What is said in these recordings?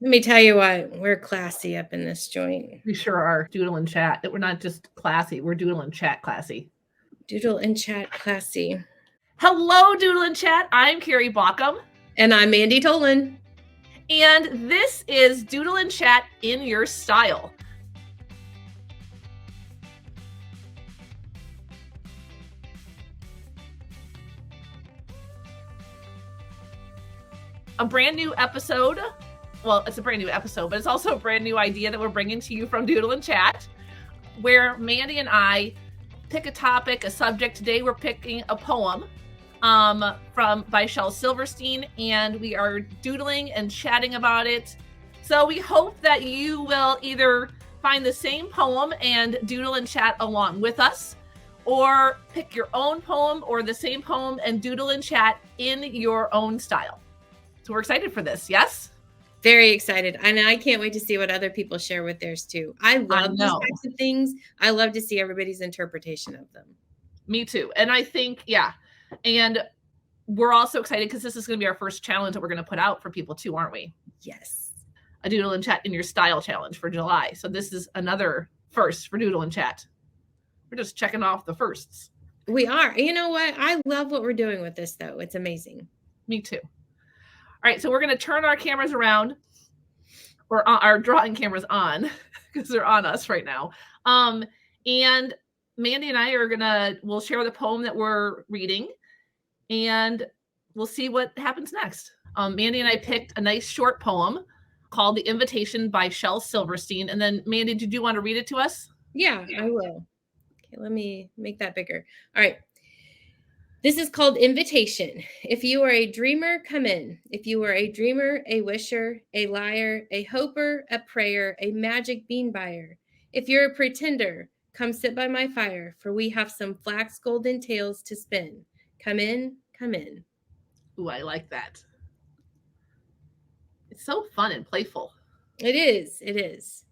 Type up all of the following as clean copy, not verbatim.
Let me tell you what, we're classy up in this joint. We sure are. Doodle and chat. We're not just classy. We're doodle and chat classy. Doodle and chat classy. Hello, Doodle and Chat. I'm Carrie Baughcum. And I'm Mandi Tolen. And this is Doodle and Chat in your style. A brand new episode. Well, it's a brand new episode, but it's also a brand new idea that we're bringing to you from Doodle and Chat, where Mandi and I pick a topic, a subject. Today we're picking a poem by Shel Silverstein, and we are doodling and chatting about it. So we hope that you will either find the same poem and doodle and chat along with us, or pick your own poem or the same poem and doodle and chat in your own style. So we're excited for this, yes? Very excited. And I can't wait to see what other people share with theirs too. I love these types of things. I love to see everybody's interpretation of them. Me too. And I think, yeah. And we're also excited because this is going to be our first challenge that we're going to put out for people too, aren't we? Yes. A Doodle and Chat in your style challenge for July. So this is another first for Doodle and Chat. We're just checking off the firsts. We are. You know what? I love what we're doing with this, though. It's amazing. Me too. All right, so we're going to turn our cameras around, or our drawing cameras on, because they're on us right now. And Mandi and I we'll share the poem that we're reading, and we'll see what happens next. Mandi and I picked a nice short poem called The Invitation by Shel Silverstein. And then, Mandi, did you want to read it to us? Yeah, I will. Okay, let me make that bigger. All right. This is called Invitation. If you are a dreamer, come in. If you are a dreamer, a wisher, a liar, a hoper, a prayer, a magic bean buyer. If you're a pretender, come sit by my fire, for we have some flax golden tales to spin. Come in, come in. Ooh, I like that. It's so fun and playful. It is. It is.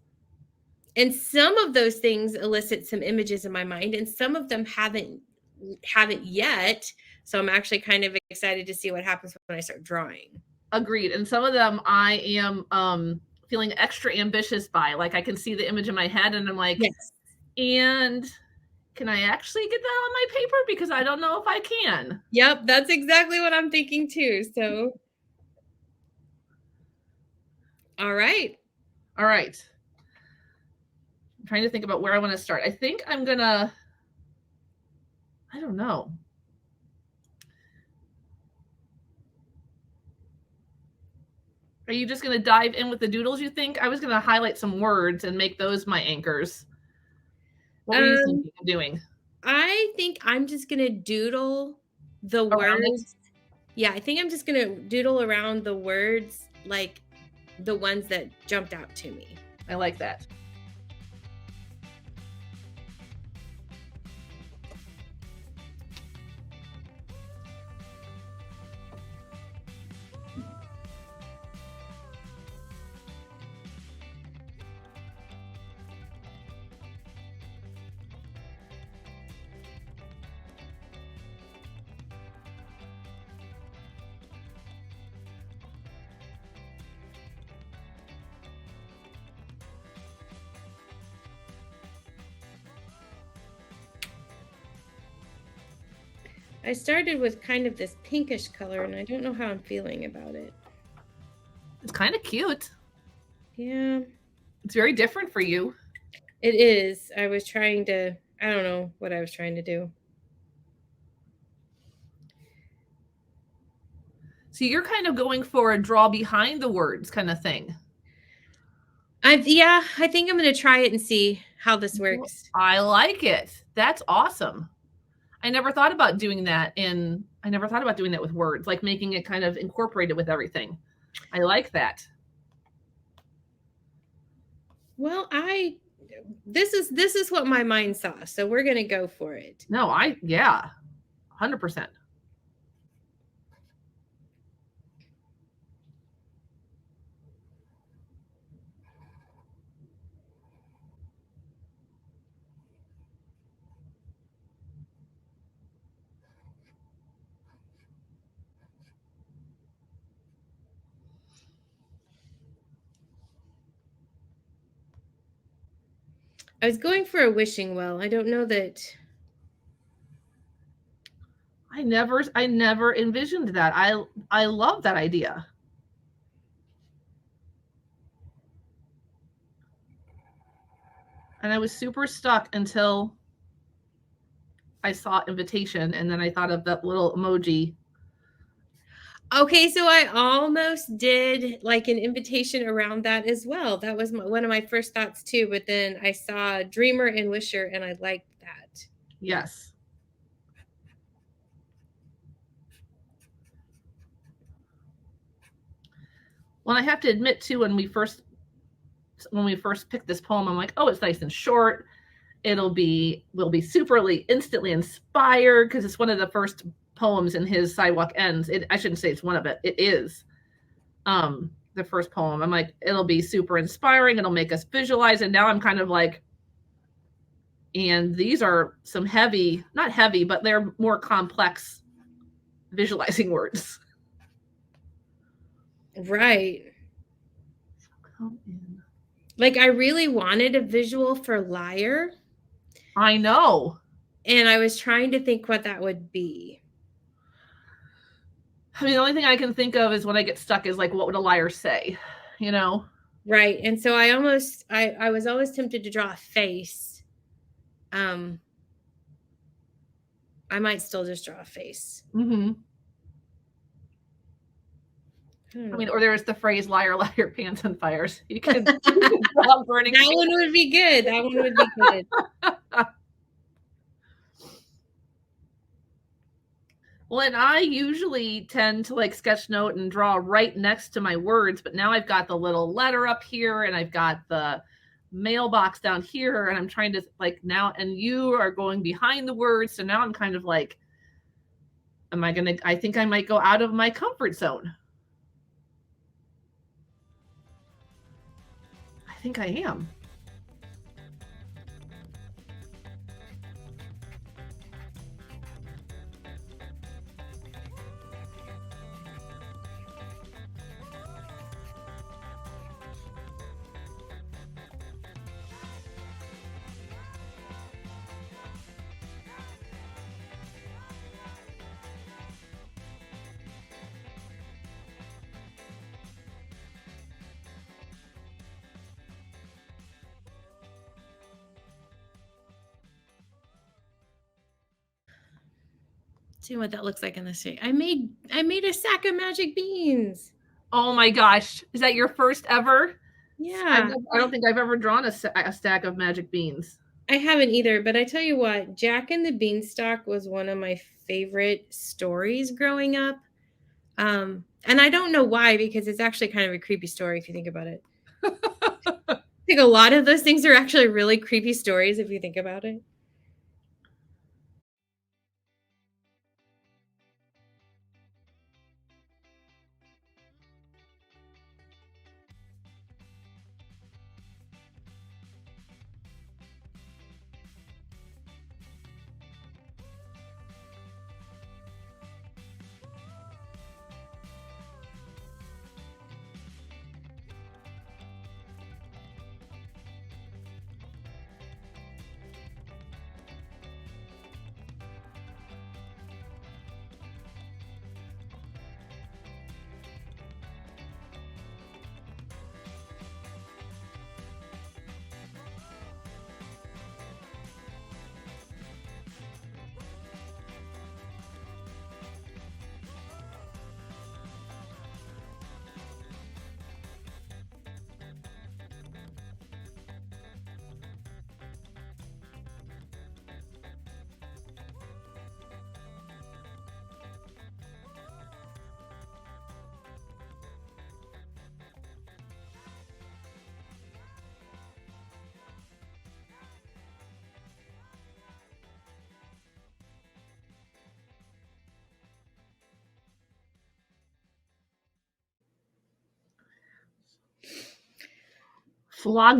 And some of those things elicit some images in my mind, and some of them haven't yet. So I'm actually kind of excited to see what happens when I start drawing. Agreed. And some of them I am feeling extra ambitious by. Like I can see the image in my head and I'm like, yes. And can I actually get that on my paper? Because I don't know if I can. Yep, that's exactly what I'm thinking too. So, all right. All right. I'm trying to think about where I want to start. I think I'm gonna, I don't know. Are you just going to dive in with the doodles, you think? I was going to highlight some words and make those my anchors. What were you thinking of doing? I think I'm just going to doodle the words. Yeah, I think I'm just going to doodle around the words, like the ones that jumped out to me. I like that. I started with kind of this pinkish color, and I don't know how I'm feeling about it. It's kind of cute. Yeah. It's very different for you. It is. I was trying to, I don't know what I was trying to do. So you're kind of going for a draw behind the words kind of thing. Yeah, I think I'm going to try it and see how this works. I like it. That's awesome. I never thought about doing that with words, like making it kind of incorporated with everything. I like that. Well, this is what my mind saw, so we're going to go for it. No, 100%. I was going for a wishing well. I don't know that. I never envisioned that. I love that idea. And I was super stuck until I saw invitation, and then I thought of that little emoji. Okay, so I almost did like an invitation around that as well. That was one of my first thoughts too, but then I saw dreamer and wisher and I liked that. Yes. Well, I have to admit too, when we first picked this poem, I'm like, oh, it's nice and short. We'll be superly instantly inspired because it's one of the first poems in his Sidewalk Ends. I shouldn't say it's one of it. It is the first poem. I'm like, it'll be super inspiring. It'll make us visualize. And now I'm kind of like, and these are some heavy, not heavy, but they're more complex visualizing words. Right. Like I really wanted a visual for liar. I know. And I was trying to think what that would be. I mean, the only thing I can think of is when I get stuck is like, what would a liar say? You know? Right. And so I was always tempted to draw a face. I might still just draw a face. Mm-hmm. I mean, or there's the phrase "liar, liar, pants on fires." You can draw burning. That one would be good. That one would be good. Well, and I usually tend to like sketchnote and draw right next to my words, but now I've got the little letter up here and I've got the mailbox down here, and I'm trying to like now, and you are going behind the words, so now I'm kind of like, I think I might go out of my comfort zone. I think I am. See what that looks like in the shape. I made a sack of magic beans. Oh my gosh. Is that your first ever? Yeah. I don't think I've ever drawn a stack of magic beans. I haven't either, but I tell you what, Jack and the Beanstalk was one of my favorite stories growing up. And I don't know why, because it's actually kind of a creepy story if you think about it. I think a lot of those things are actually really creepy stories if you think about it.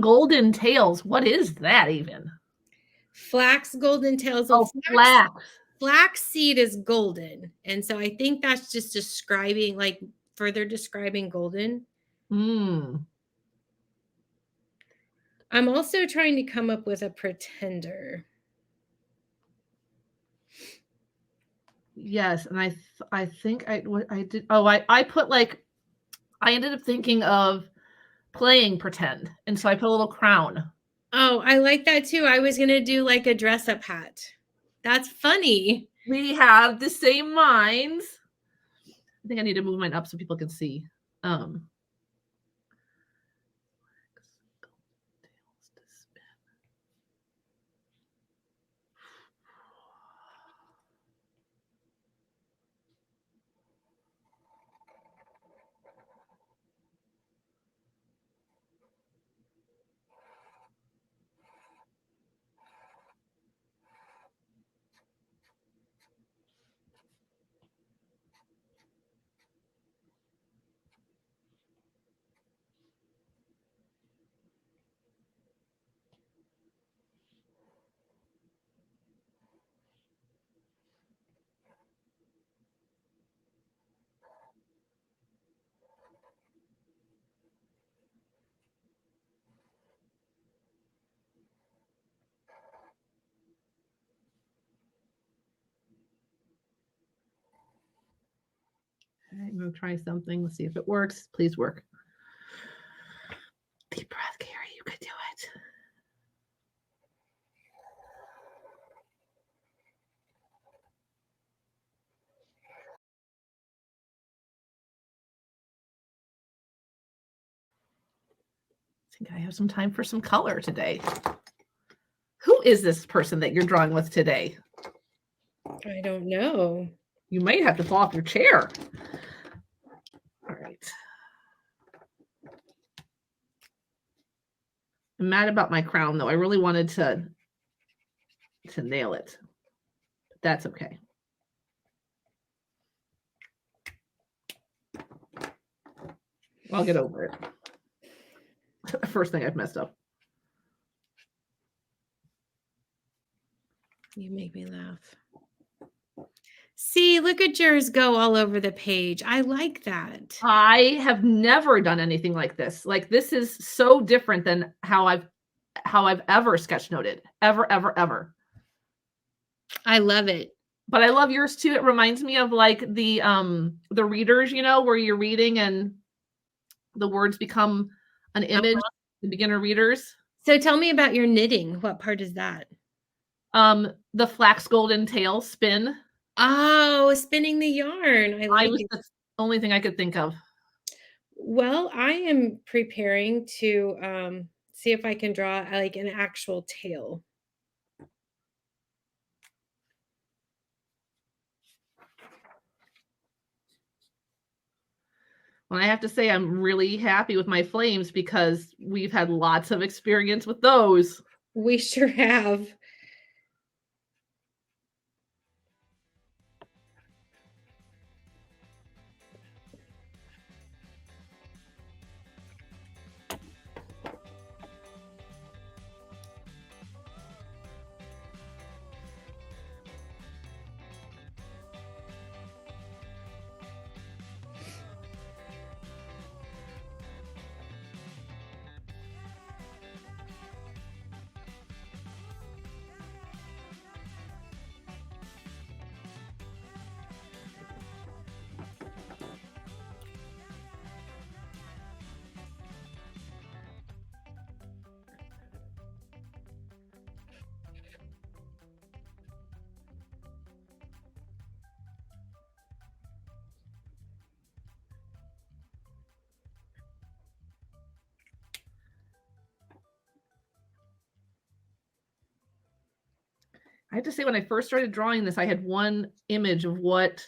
Golden tails. What is that even? Flax golden tails. Oh, flax. Flax seed is golden. And so I think that's just describing, like further describing golden. I'm also trying to come up with a pretender. Yes, and I think what I did. Oh, I put like I ended up thinking of playing pretend, and so I put a little crown. Oh, I like that too. I was gonna do like a dress up hat. That's funny. We have the same minds. I think I need to move mine up so people can see. Okay, I'm gonna try something. Let's see if it works. Please work. Deep breath, Carrie. You could do it. I think I have some time for some color today. Who is this person that you're drawing with today? I don't know. You might have to fall off your chair. All right. I'm mad about my crown though. I really wanted to nail it. But that's okay. I'll get over it. First thing I've messed up. You make me laugh. See, look at yours go all over the page. I like that. I have never done anything like this. Like this is so different than how I've ever sketchnoted. Ever. I love it. But I love yours too. It reminds me of like the readers, you know, where you're reading and the words become an image, the beginner readers. So tell me about your knitting. What part is that? The flax golden tail spin. Oh, spinning the yarn. I like it. That's the only thing I could think of. Well, I am preparing to see if I can draw like an actual tail. Well, I have to say I'm really happy with my flames because we've had lots of experience with those. We sure have. I have to say, when I first started drawing this, I had one image of what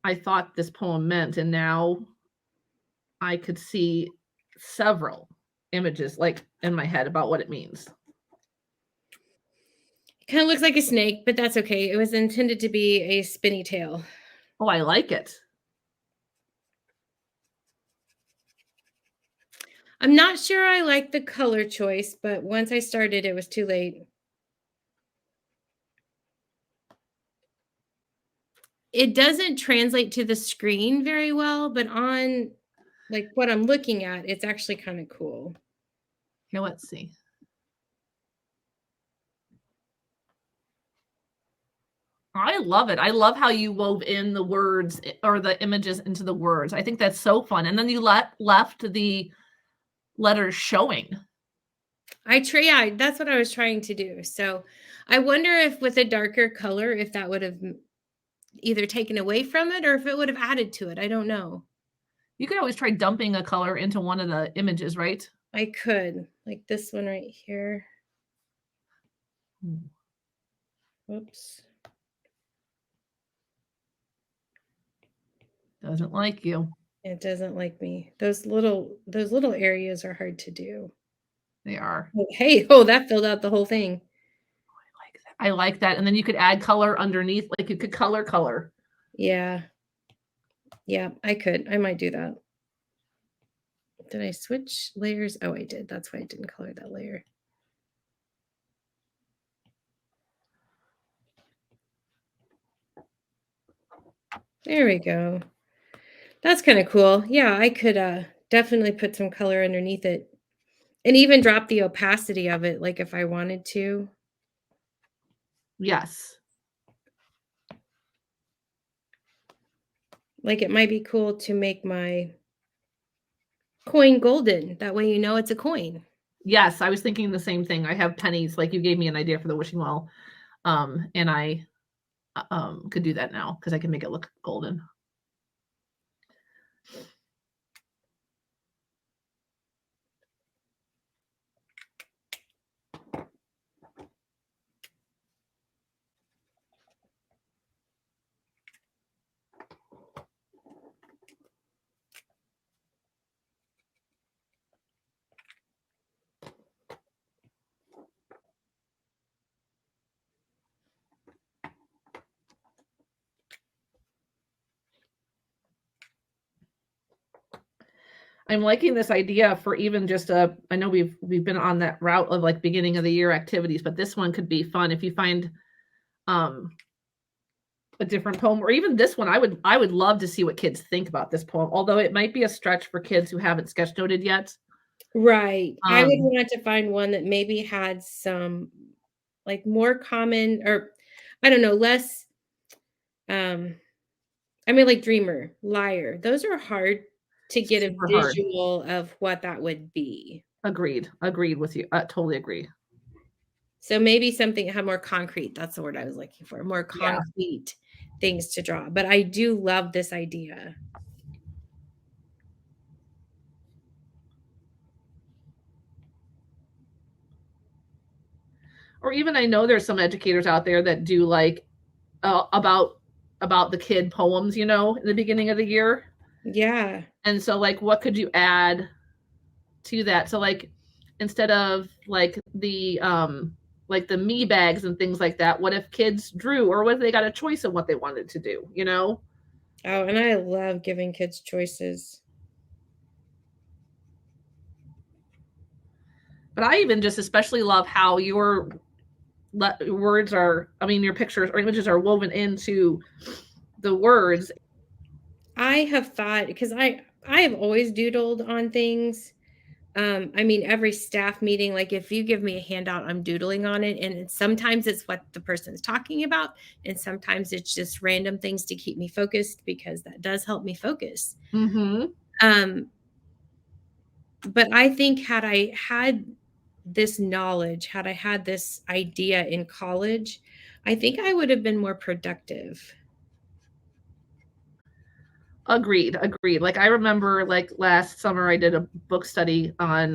I thought this poem meant, and now I could see several images like in my head about what it means. It kind of looks like a snake, but that's okay. It was intended to be a spinny tail. Oh, I like it. I'm not sure I like the color choice, but once I started, it was too late. It doesn't translate to the screen very well, but on like what I'm looking at, it's actually kind of cool. Here, let's see. I love it. I love how you wove in the words or the images into the words. I think that's so fun. And then you left the letters showing. Yeah, that's what I was trying to do. So I wonder if with a darker color, if that would have either taken away from it or if it would have added to it. I don't know. You could always try dumping a color into one of the images, right? I could, like this one right here. Whoops. Doesn't like you. It doesn't like me. Those little areas are hard to do. They are. Oh, hey, that filled out the whole thing. I like that. And then you could add color underneath, like you could color. Yeah. Yeah, I could. I might do that. Did I switch layers? Oh, I did. That's why I didn't color that layer. There we go. That's kind of cool. Yeah, I could definitely put some color underneath it and even drop the opacity of it, like if I wanted to. Yes. Like it might be cool to make my coin golden. That way you know it's a coin. Yes, I was thinking the same thing. I have pennies, like you gave me an idea for the wishing well. And I could do that now because I can make it look golden. I'm liking this idea for even just I know we've been on that route of like beginning of the year activities, but this one could be fun if you find a different poem, or even this one. I would love to see what kids think about this poem, although it might be a stretch for kids who haven't sketchnoted yet. Right. I would want to find one that maybe had some like more common, or I don't know, less I mean like dreamer, liar. Those are hard to get a Super hard. visual of what that would be. Agreed with you. Totally agree. So maybe something that had more concrete. That's the word I was looking for. More concrete things to draw. But I do love this idea. Or even I know there's some educators out there that do like about the kid poems, you know, in the beginning of the year. Yeah. And so like what could you add to that? So like instead of like the me bags and things like that, what if kids drew, or what if they got a choice of what they wanted to do, you know? Oh, and I love giving kids choices. But I even just especially love how your words are, I mean, your pictures or images are woven into the words. I have thought, because I have always doodled on things. I mean, every staff meeting, like if you give me a handout, I'm doodling on it. And sometimes it's what the person's talking about. And sometimes it's just random things to keep me focused, because that does help me focus. Mm-hmm. But I think had I had this knowledge, had I had this idea in college, I think I would have been more productive. Agreed. Like I remember like last summer I did a book study on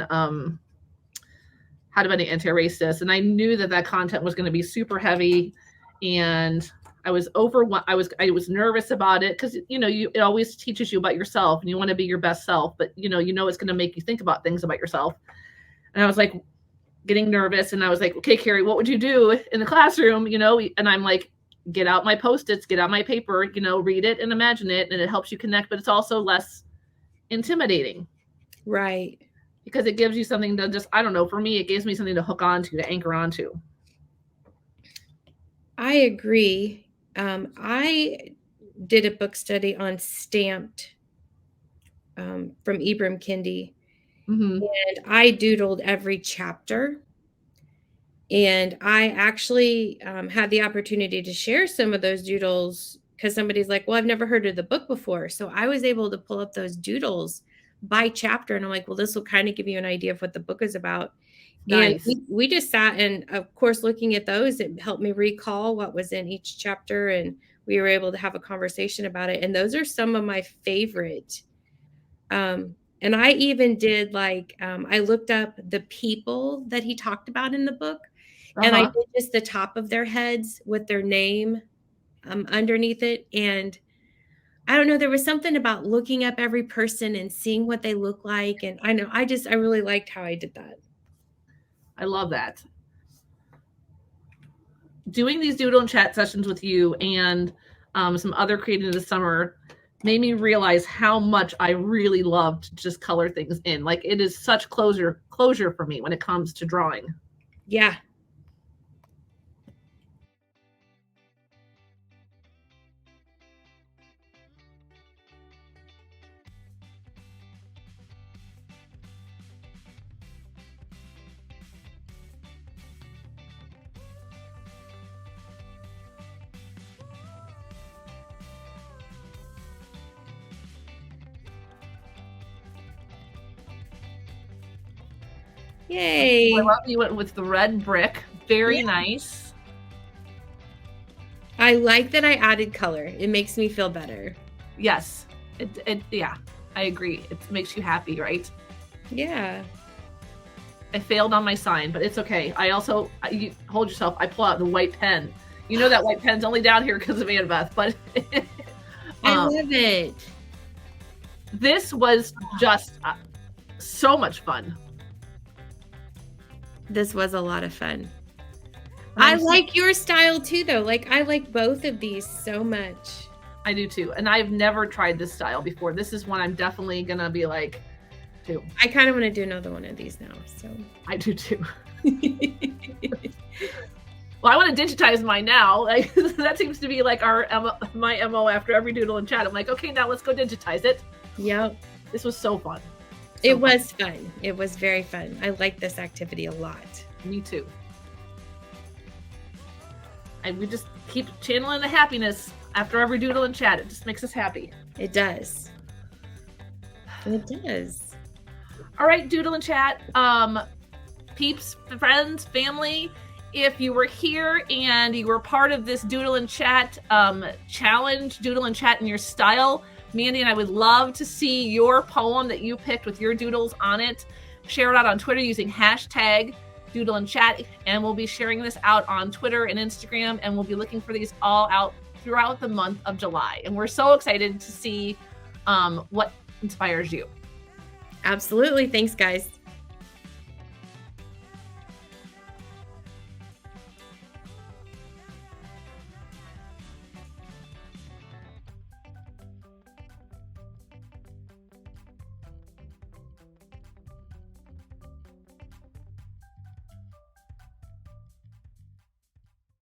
how to be an anti-racist, and I knew that content was going to be super heavy, and I was I was nervous about it because you know it always teaches you about yourself and you want to be your best self, but you know it's going to make you think about things about yourself. And I was like getting nervous, and I was like, okay, Carrie, what would you do in the classroom? You know, and I'm like, get out my Post-its, get out my paper, you know, read it and imagine it, and it helps you connect, but it's also less intimidating. Right. Because it gives you something to just, I don't know, for me, it gives me something to hook onto, to anchor onto. I agree. I did a book study on Stamped from Ibram Kendi, Mm-hmm. and I doodled every chapter. And I actually had the opportunity to share some of those doodles because somebody's like, well, I've never heard of the book before. So I was able to pull up those doodles by chapter. And I'm like, well, this will kind of give you an idea of what the book is about. And Nice. we just sat, and of course, looking at those, it helped me recall what was in each chapter. And we were able to have a conversation about it. And those are some of my favorite. And I even did I looked up the people that he talked about in the book. And I Uh-huh. did just the top of their heads with their name underneath it. And I don't know, there was something about looking up every person and seeing what they look like. And I know I really liked how I did that. I love that. Doing these doodle and chat sessions with you and some other creating this summer made me realize how much I really love to just color things in. Like, it is such closure for me when it comes to drawing. Yeah. Yay. I love you went with the red brick. Very Yeah. nice. I like that I added color. It makes me feel better. Yes. Yeah, I agree. It makes you happy, right? Yeah. I failed on my sign, but it's okay. You hold yourself. I pull out the white pen. You know that white pen's only down here because of Annabeth, but I love it. This was just so much fun. This was a lot of fun. I like your style too, though. Like, I like both of these so much. I do too. And I've never tried this style before. This is one I'm definitely going to be like, too. I kind of want to do another one of these now. So I do too. Well, I want to digitize mine now. Like, that seems to be like my MO after every doodle and chat. I'm like, okay, now let's go digitize it. Yep. This was so fun. It was fun. It was very fun. I like this activity a lot. Me too. And we just keep channeling the happiness after every doodle and chat. It just makes us happy. It does. It does. All right, doodle and chat. Peeps, friends, family, if you were here and you were part of this doodle and chat challenge, doodle and chat in your style, Mandi and I would love to see your poem that you picked with your doodles on it. Share it out on Twitter using hashtag doodle and chat, and we'll be sharing this out on Twitter and Instagram, and we'll be looking for these all out throughout the month of July. And we're so excited to see what inspires you. Absolutely. Thanks, guys.